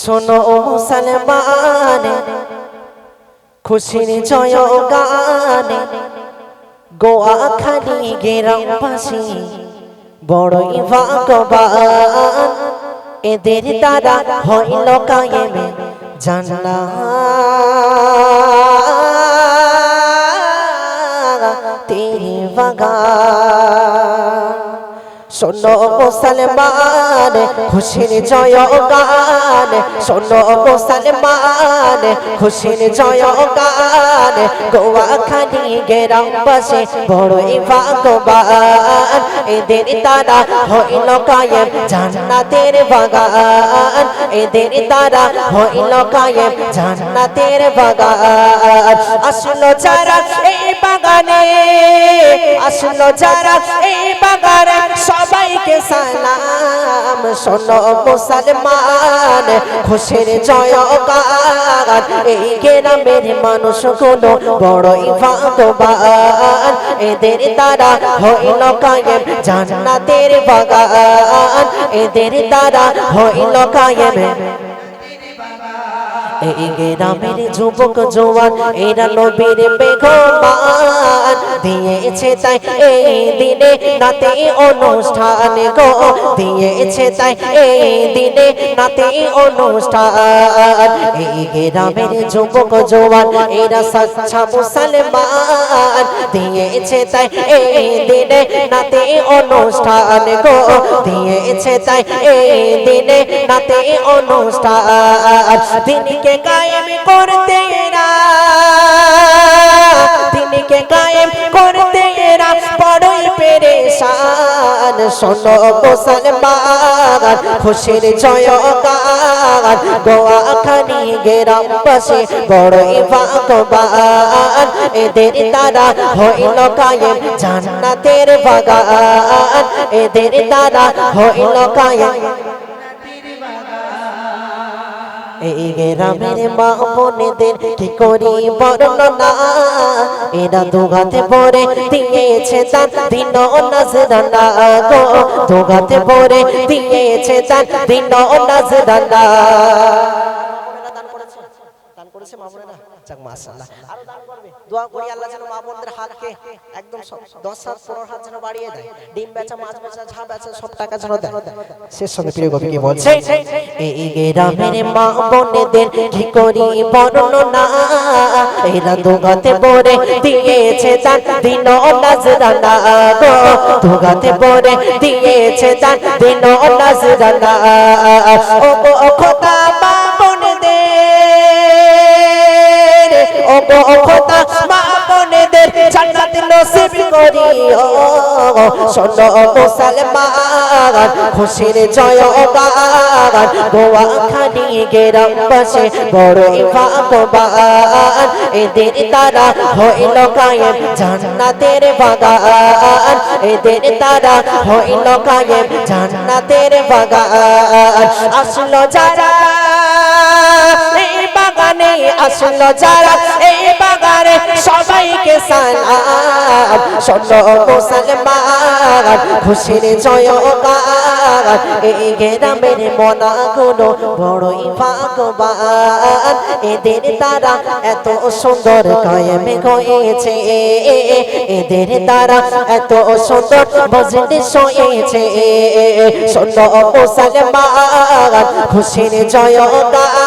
শোনো মুসলমান, খুশির জয় গানে গোয়াখালী গ্রামবাসী বড়ই ভাগ্যবান। এদের দ্বারা হইল কায়েম জান্নাতের বাগান। শোনো মুসলমান, খুশির জয় গান। শোনো মুসলমান, খুশির জয় গান। গোয়াখালী গ্রামবাসী বড়ই ভাগ্যবান। এদের দ্বারা হইল কায়েম জান্নাতের বাগান। এদের দ্বারা হইল কায়েম জান্নাতের বাগান। আসলো যারা এই বাগানে, আসলো যারা এই বাগানে, সবাইকে সালাম। শোনো মুসলমান, খুশির জয় গান। এই গ্রামের মানুষগুলো বড়ই ভাগ্যবান। এদের দ্বারা হইল কায়েম জান্নাতের বাগান। এদের দ্বারা হইল কায়েম। এই গ্রামের যুবক জওয়ান এরা নবীর মেহমান। দিয়েছে তাই এই দিনে নাতে অনুষ্ঠান গো, দিয়েছে তাই এই দিনে নাতে অনুষ্ঠান। এই গ্রামের যুবক জওয়ান এরা সচ্চা মুসলমান। দিয়েছে তাই এই দিনে নাতে অনুষ্ঠান গো, দিয়েছে তাই এই দিনে নাতে অনুষ্ঠান। দিনকে কায়েম করতে এরা, দিনকে কায়েম করতে এরা বড়ই পেরেশান। শোনো মুসলমান, খুশির জয় গান। গোয়াখালী গ্রামবাসী বড়ই ভাগ্যবান। এদের দ্বারা হইল কায়েম জান্নাতের বাগান। এদের দ্বারা হইল কায়েম। এই গ্রামের মা বোনেদের কি করি বর্ণনা, এরা দুগাতে পরে দিয়েছে দান দিন নাজরানা গো, দুগাতে পরে দিয়েছে দান দিন নাজরানা। দোয়া করি আল্লাহ যেন মা বোনদের হাতকে একদম 10 হাত 15 হাত যেন বাড়িয়ে দেয়। ডিম বেচা, মাছ বেচা, ঝা বেচা সব টাকা যেন দেয়। শেষ সঙ্গে প্রিয় কবি কি বলছে? এই গ্রামের মা বোনদের কি করি বর্ণনা, এরা দুগাতে পরে দিয়েছে দান দিন নাজরানা গো, দুগাতে পরে দিয়েছে দান দিন নাজরানা। ও গো খোদা মা বোনদের, ও গো খোদা মা বোনদের জান্নাত নসিব করিও। শোনো মুসলমান, খুশির জয় গান। গোয়াখালী গ্রামবাসী বড়ই ভাগ্যবান। এদের দ্বারা হইল কায়েম জান্নাতের বাগান। এদের দ্বারা হইল কায়েম জান্নাতের বাগান। আসলো যারা এই বাগানে, আসলো যারা এই বাগানে, সবাইকে সালাম। শোনো মুসলমান, খুশির জয় গান। এই গ্রামের মনাগুলো বড়ই ভাগ্যবান। এদের দ্বারা এত সুন্দর কায়েম হয়েছে, এদের দ্বারা এত সুন্দর মজলিস হয়েছে। শোনো মুসলমান, খুশির জয় গান।